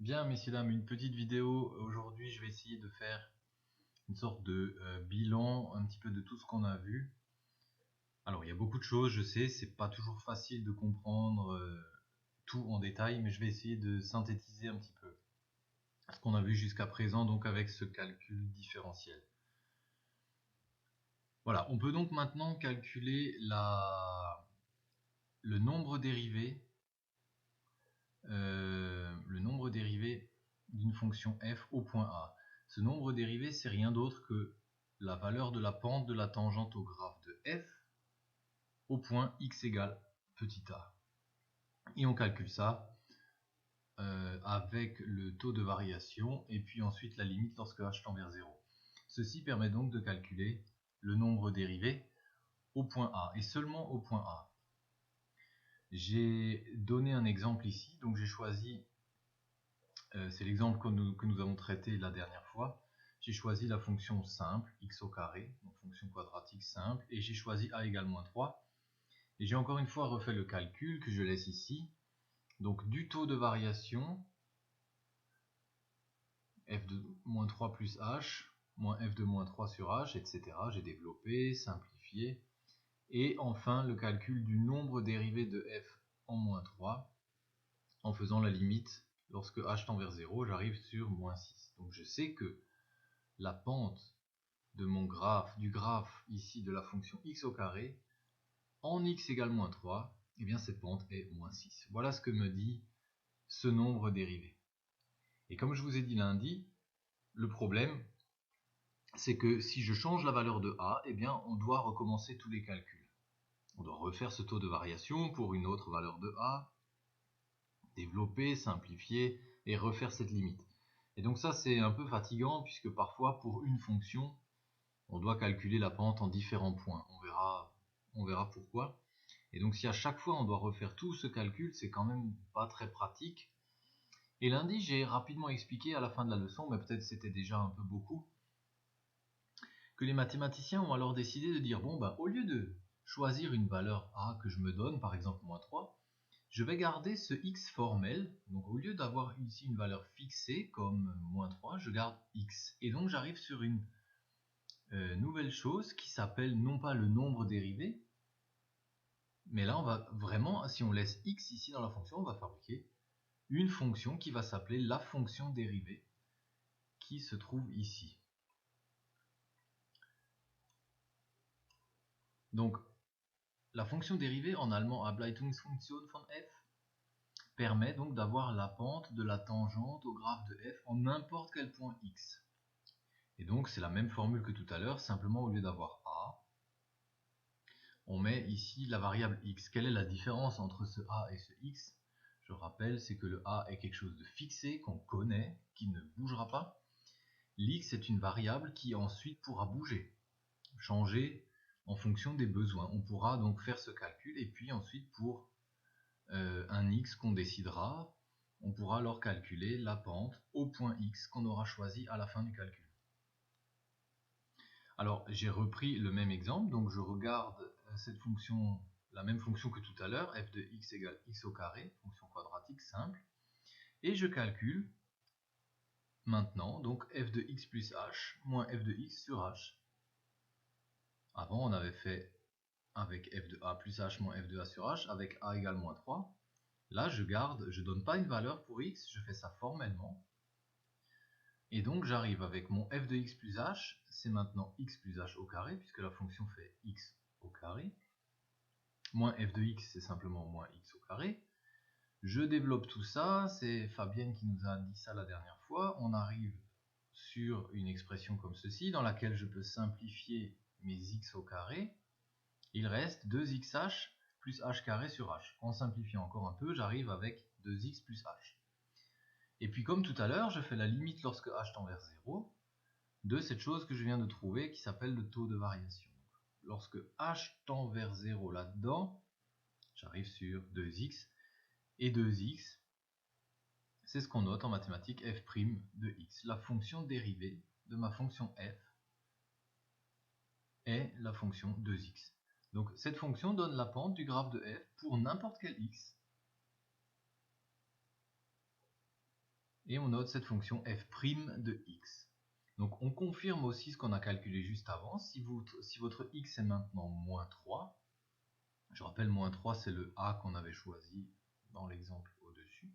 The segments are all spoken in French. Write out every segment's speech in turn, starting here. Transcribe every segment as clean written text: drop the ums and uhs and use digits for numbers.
Bien, messieurs, dames, une petite vidéo. Aujourd'hui, je vais essayer de faire une sorte de bilan un petit peu de tout ce qu'on a vu. Alors, il y a beaucoup de choses, je sais, c'est pas toujours facile de comprendre tout en détail, mais je vais essayer de synthétiser un petit peu ce qu'on a vu jusqu'à présent, donc avec ce calcul différentiel. Voilà, on peut donc maintenant calculer le nombre dérivé d'une fonction f au point A. Ce nombre dérivé, c'est rien d'autre que la valeur de la pente de la tangente au graphe de f au point x égale petit a. Et on calcule ça avec le taux de variation et puis ensuite la limite lorsque h tend vers 0. Ceci permet donc de calculer le nombre dérivé au point A et seulement au point A. J'ai donné un exemple ici, donc j'ai choisi, c'est l'exemple que nous avons traité la dernière fois. J'ai choisi la fonction simple, x au carré, donc fonction quadratique simple, et j'ai choisi a égale moins 3. Et j'ai encore une fois refait le calcul que je laisse ici. Donc du taux de variation, f de moins 3 plus h, moins f de moins 3 sur h, etc. J'ai développé, simplifié. Et enfin le calcul du nombre dérivé de f en moins 3, en faisant la limite, lorsque h tend vers 0, j'arrive sur moins 6. Donc je sais que la pente de mon graphe, du graphe ici de la fonction x au carré, en x égale moins 3, et bien cette pente est moins 6. Voilà ce que me dit ce nombre dérivé. Et comme je vous ai dit lundi, le problème, c'est que si je change la valeur de a, eh bien on doit recommencer tous les calculs. On doit refaire ce taux de variation pour une autre valeur de a, développer, simplifier et refaire cette limite. Et donc ça c'est un peu fatigant puisque parfois pour une fonction, on doit calculer la pente en différents points. On verra pourquoi. Et donc si à chaque fois on doit refaire tout ce calcul, c'est quand même pas très pratique. Et lundi, j'ai rapidement expliqué à la fin de la leçon, mais peut-être c'était déjà un peu beaucoup, que les mathématiciens ont alors décidé de dire, bon, au lieu de choisir une valeur a que je me donne, par exemple moins 3, je vais garder ce x formel. Donc au lieu d'avoir ici une valeur fixée comme moins 3, je garde x. Et donc j'arrive sur une nouvelle chose qui s'appelle non pas le nombre dérivé, mais là on va vraiment, si on laisse x ici dans la fonction, on va fabriquer une fonction qui va s'appeler la fonction dérivée qui se trouve ici. Donc la fonction dérivée en allemand Ableitungsfunktion von f permet donc d'avoir la pente de la tangente au graphe de f en n'importe quel point x. Et donc c'est la même formule que tout à l'heure, simplement au lieu d'avoir a, on met ici la variable x. Quelle est la différence entre ce a et ce x? Je rappelle, c'est que le a est quelque chose de fixé, qu'on connaît, qui ne bougera pas. L'x est une variable qui ensuite pourra bouger, changer en fonction des besoins. On pourra donc faire ce calcul et puis ensuite pour un x qu'on décidera, on pourra alors calculer la pente au point x qu'on aura choisi à la fin du calcul. Alors j'ai repris le même exemple, donc je regarde cette fonction, la même fonction que tout à l'heure, f de x égale x au carré, fonction quadratique simple, et je calcule maintenant donc f de x plus h moins f de x sur h. Avant on avait fait avec f de a plus h moins f de a sur h, avec a égale moins 3. Là je garde, je donne pas une valeur pour x, je fais ça formellement. Et donc j'arrive avec mon f de x plus h, c'est maintenant x plus h au carré, puisque la fonction fait x au carré. Moins f de x, c'est simplement moins x au carré. Je développe tout ça, c'est Fabienne qui nous a dit ça la dernière fois. On arrive sur une expression comme ceci, dans laquelle je peux simplifier mes x au carré. Il reste 2xh plus h carré sur h. En simplifiant encore un peu, j'arrive avec 2x plus h. Et puis comme tout à l'heure, je fais la limite lorsque h tend vers 0 de cette chose que je viens de trouver qui s'appelle le taux de variation. Lorsque h tend vers 0 là-dedans, j'arrive sur 2x. Et 2x, c'est ce qu'on note en mathématiques f' de x. La fonction dérivée de ma fonction f est la fonction 2x. Donc cette fonction donne la pente du graphe de f pour n'importe quel x. et on note cette fonction f' de x. Donc on confirme aussi ce qu'on a calculé juste avant. Si votre x est maintenant moins 3, je rappelle moins 3 c'est le a qu'on avait choisi dans l'exemple au-dessus.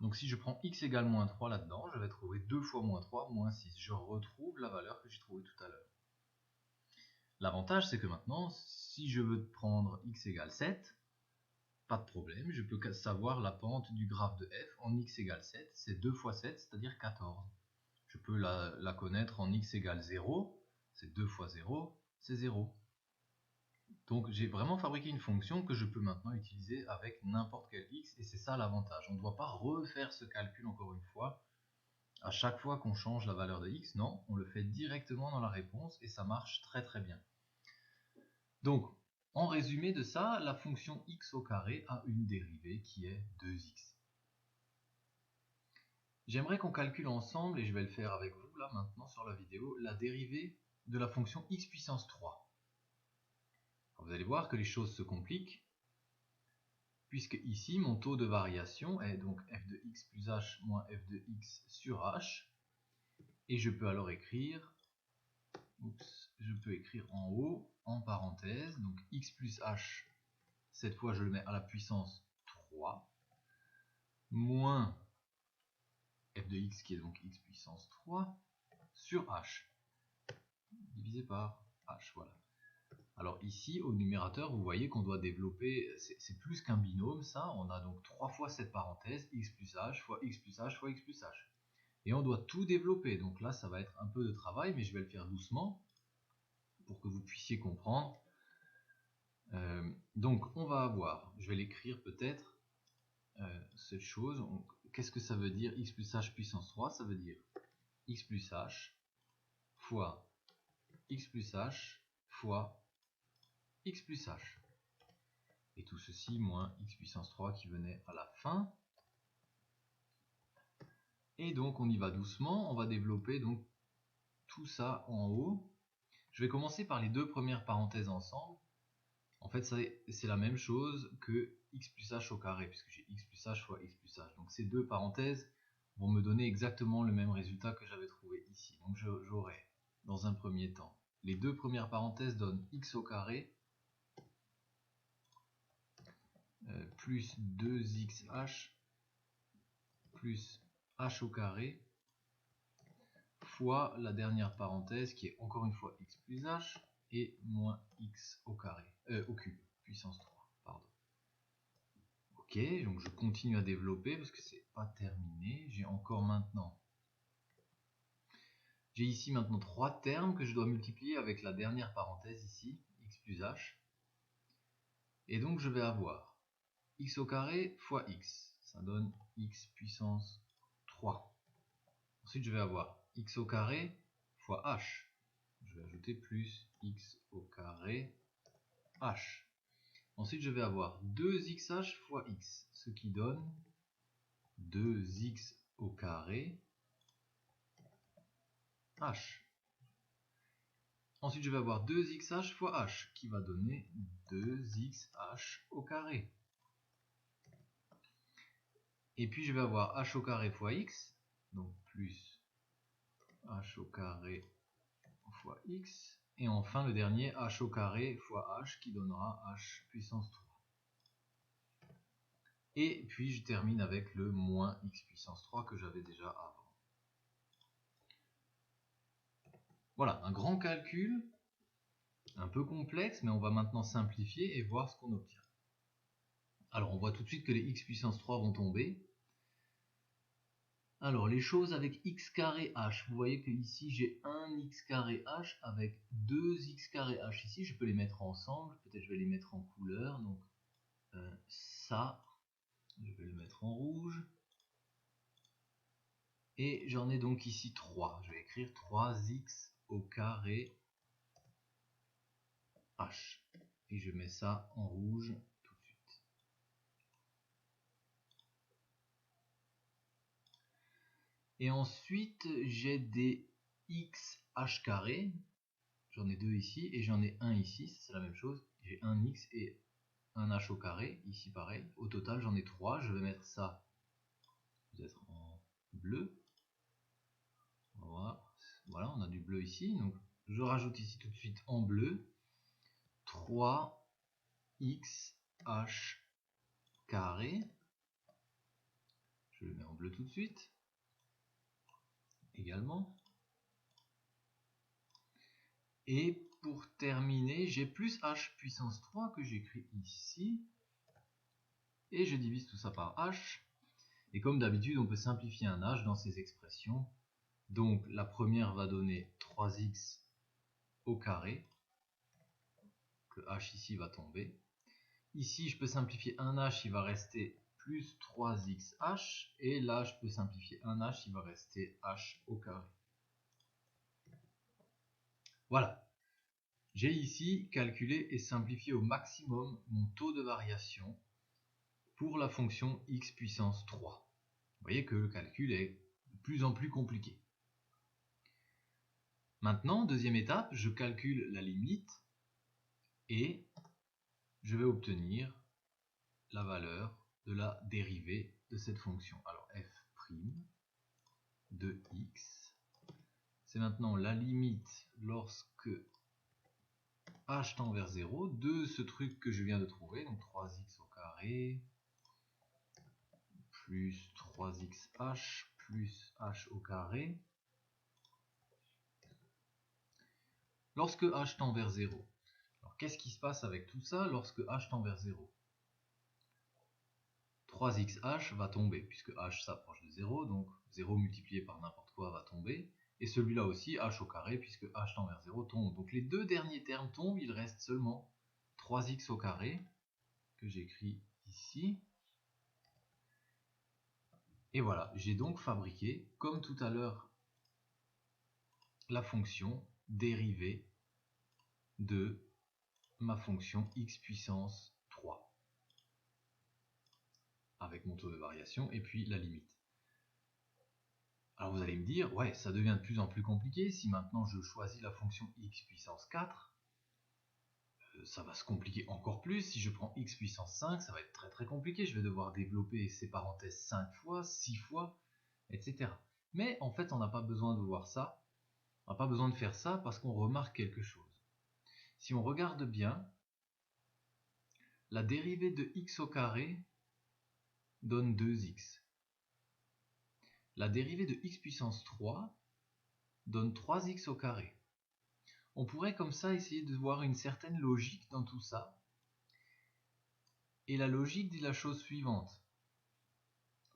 Donc si je prends x égale moins 3 là-dedans, je vais trouver 2 fois moins 3, moins 6. Je retrouve la valeur que j'ai trouvée tout à l'heure. L'avantage c'est que maintenant, si je veux prendre x égale 7, pas de problème, je peux savoir la pente du graphe de f en x égale 7, c'est 2 fois 7, c'est-à-dire 14. Je peux la connaître en x égale 0, c'est 2 fois 0, c'est 0. Donc j'ai vraiment fabriqué une fonction que je peux maintenant utiliser avec n'importe quel x, et c'est ça l'avantage. On ne doit pas refaire ce calcul encore une fois, à chaque fois qu'on change la valeur de x, non, on le fait directement dans la réponse, et ça marche très très bien. Donc, en résumé de ça, la fonction x au carré a une dérivée qui est 2x. J'aimerais qu'on calcule ensemble, et je vais le faire avec vous là maintenant sur la vidéo, la dérivée de la fonction x puissance 3. Vous allez voir que les choses se compliquent, puisque ici mon taux de variation est donc f de x plus h moins f de x sur h, et je peux alors écrire, en haut, en parenthèse, donc x plus h, cette fois je le mets à la puissance 3, moins f de x qui est donc x puissance 3 sur h, divisé par h, voilà. Alors ici, au numérateur, vous voyez qu'on doit développer, c'est plus qu'un binôme ça, on a donc 3 fois cette parenthèse, x plus h fois x plus h fois x plus h. Et on doit tout développer, donc là ça va être un peu de travail, mais je vais le faire doucement, pour que vous puissiez comprendre. Donc on va avoir, je vais l'écrire peut-être, cette chose, qu'est-ce que ça veut dire x plus h puissance 3? Ça veut dire x plus h fois x plus h fois x plus h. Et tout ceci moins x puissance 3 qui venait à la fin. Et donc on y va doucement, on va développer donc tout ça en haut. Je vais commencer par les deux premières parenthèses ensemble. En fait c'est la même chose que x plus h au carré, puisque j'ai x plus h fois x plus h. Donc ces deux parenthèses vont me donner exactement le même résultat que j'avais trouvé ici. Donc j'aurai dans un premier temps, les deux premières parenthèses donnent x au carré plus 2xh plus h au carré fois la dernière parenthèse qui est encore une fois x plus h et moins x au carré, au cube, puissance 3, pardon. Ok, donc je continue à développer parce que c'est pas terminé. J'ai ici maintenant 3 termes que je dois multiplier avec la dernière parenthèse ici, x plus h. Et donc je vais avoir x au carré fois x, ça donne x puissance 3. Ensuite je vais avoir x au carré fois h, je vais ajouter plus x au carré h. Ensuite je vais avoir 2xh fois x, ce qui donne 2x au carré h. Ensuite je vais avoir 2xh fois h, qui va donner 2xh au carré. Et puis je vais avoir h au carré fois x, donc plus h au carré fois x. Et enfin le dernier, h au carré fois h, qui donnera h puissance 3. Et puis je termine avec le moins x puissance 3 que j'avais déjà avant. Voilà, un grand calcul, un peu complexe, mais on va maintenant simplifier et voir ce qu'on obtient. Alors on voit tout de suite que les x puissance 3 vont tomber. Alors les choses avec x carré h, vous voyez que ici j'ai 1x carré h avec 2x carré h ici, je peux les mettre ensemble, peut-être je vais les mettre en couleur, donc ça, je vais le mettre en rouge, et j'en ai donc ici 3, je vais écrire 3x au carré h, et je mets ça en rouge tout de suite. Et ensuite j'ai des x h carré, j'en ai 2 ici, et j'en ai 1 ici, c'est la même chose, j'ai un x et un h au carré, ici pareil, au total j'en ai 3, je vais mettre ça peut-être en bleu. Voilà, on a du bleu ici. Donc je rajoute ici tout de suite en bleu 3xh carré. Je le mets en bleu tout de suite. Également. Et pour terminer, j'ai plus h puissance 3 que j'écris ici. Et je divise tout ça par h. Et comme d'habitude, on peut simplifier un h dans ces expressions. Donc la première va donner 3x au carré, que h ici va tomber. Ici, je peux simplifier un h, il va rester plus 3xh. Et là, je peux simplifier un h, il va rester h au carré. Voilà. J'ai ici calculé et simplifié au maximum mon taux de variation pour la fonction x puissance 3. Vous voyez que le calcul est de plus en plus compliqué. Maintenant, deuxième étape, je calcule la limite et je vais obtenir la valeur de la dérivée de cette fonction. Alors f' de x, c'est maintenant la limite lorsque h tend vers 0 de ce truc que je viens de trouver, donc 3x au carré plus 3xh plus h au carré. Lorsque h tend vers 0, alors qu'est-ce qui se passe avec tout ça lorsque h tend vers 0? 3xh va tomber, puisque h s'approche de 0, donc 0 multiplié par n'importe quoi va tomber, et celui-là aussi, h au carré, puisque h tend vers 0 tombe. Donc les deux derniers termes tombent, il reste seulement 3x au carré, que j'écris ici. Et voilà, j'ai donc fabriqué, comme tout à l'heure, la fonction dérivée de ma fonction x puissance 3, avec mon taux de variation et puis la limite. Alors vous allez me dire, ouais, ça devient de plus en plus compliqué, si maintenant je choisis la fonction x puissance 4, ça va se compliquer encore plus. Si je prends x puissance 5, ça va être très très compliqué, je vais devoir développer ces parenthèses 5 fois, 6 fois, etc. Mais en fait, on n'a pas besoin de voir ça, on n'a pas besoin de faire ça parce qu'on remarque quelque chose. Si on regarde bien, la dérivée de x au carré donne 2x. La dérivée de x puissance 3 donne 3x au carré. On pourrait comme ça essayer de voir une certaine logique dans tout ça. Et la logique dit la chose suivante.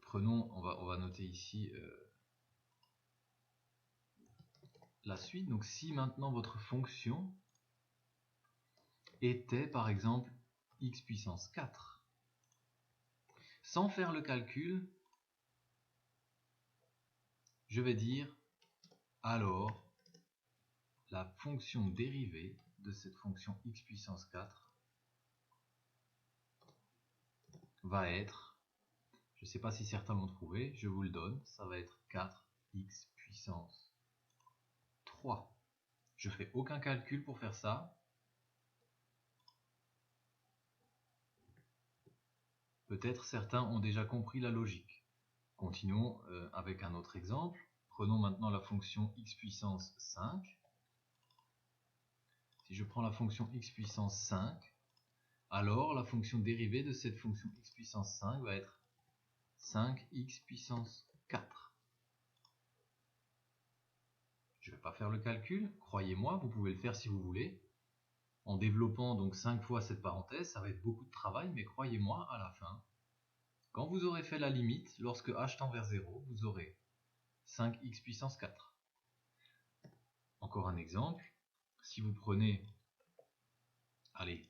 Prenons, on va noter ici la suite. Donc si maintenant votre fonction était par exemple x puissance 4, sans faire le calcul, je vais dire alors la fonction dérivée de cette fonction x puissance 4 va être, je ne sais pas si certains l'ont trouvé, je vous le donne, ça va être 4x puissance 3. Je ne fais aucun calcul pour faire ça. Peut-être certains ont déjà compris la logique. Continuons avec un autre exemple. Prenons maintenant la fonction x puissance 5. Si je prends la fonction x puissance 5, alors la fonction dérivée de cette fonction x puissance 5 va être 5x puissance 4. Je ne vais pas faire le calcul, croyez-moi, vous pouvez le faire si vous voulez. En développant donc 5 fois cette parenthèse, ça va être beaucoup de travail, mais croyez-moi, à la fin, quand vous aurez fait la limite, lorsque h tend vers 0, vous aurez 5x puissance 4. Encore un exemple, si vous prenez, allez,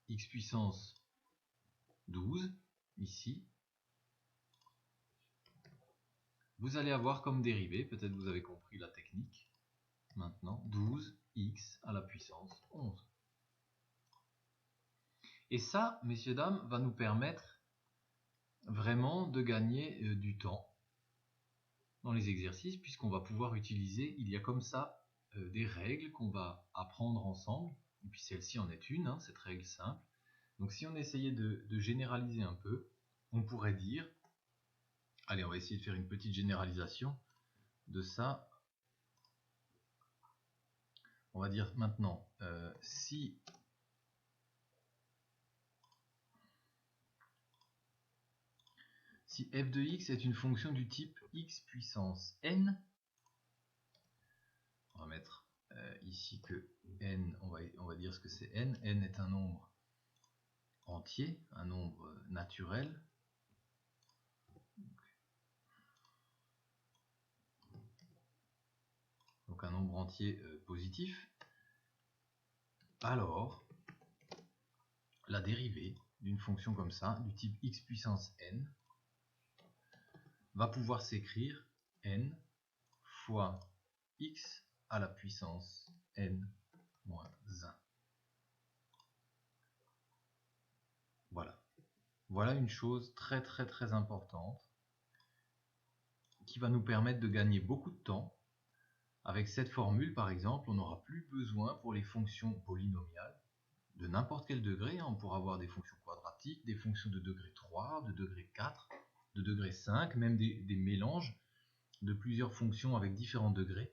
x puissance 12, ici, vous allez avoir comme dérivée, peut-être vous avez compris la technique, maintenant 12x à la puissance 11. Et ça, messieurs, dames, va nous permettre vraiment de gagner du temps dans les exercices, puisqu'on va pouvoir utiliser, il y a comme ça des règles qu'on va apprendre ensemble, et puis celle-ci en est une, cette règle simple. Donc si on essayait de généraliser un peu, on pourrait dire, Allez, on va essayer de faire une petite généralisation de ça. On va dire maintenant, si f de x est une fonction du type x puissance n, on va mettre ici que n, on va dire ce que c'est n. N est un nombre entier, un nombre naturel. Donc un nombre entier positif. Alors, la dérivée d'une fonction comme ça, du type x puissance n, va pouvoir s'écrire n fois x à la puissance n moins 1. Voilà. Voilà une chose très importante qui va nous permettre de gagner beaucoup de temps. Avec cette formule, par exemple, on n'aura plus besoin pour les fonctions polynomiales de n'importe quel degré. On pourra avoir des fonctions quadratiques, des fonctions de degré 3, de degré 4, de degré 5, même des mélanges de plusieurs fonctions avec différents degrés.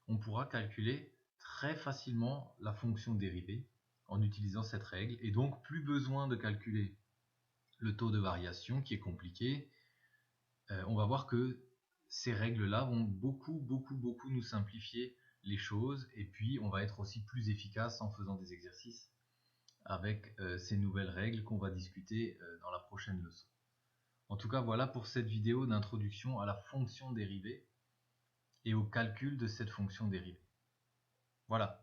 On pourra calculer très facilement la fonction dérivée en utilisant cette règle, et donc plus besoin de calculer le taux de variation qui est compliqué. On va voir que ces règles-là vont beaucoup nous simplifier les choses, et puis on va être aussi plus efficace en faisant des exercices avec ces nouvelles règles qu'on va discuter dans la prochaine leçon. En tout cas, voilà pour cette vidéo d'introduction à la fonction dérivée et au calcul de cette fonction dérivée. Voilà.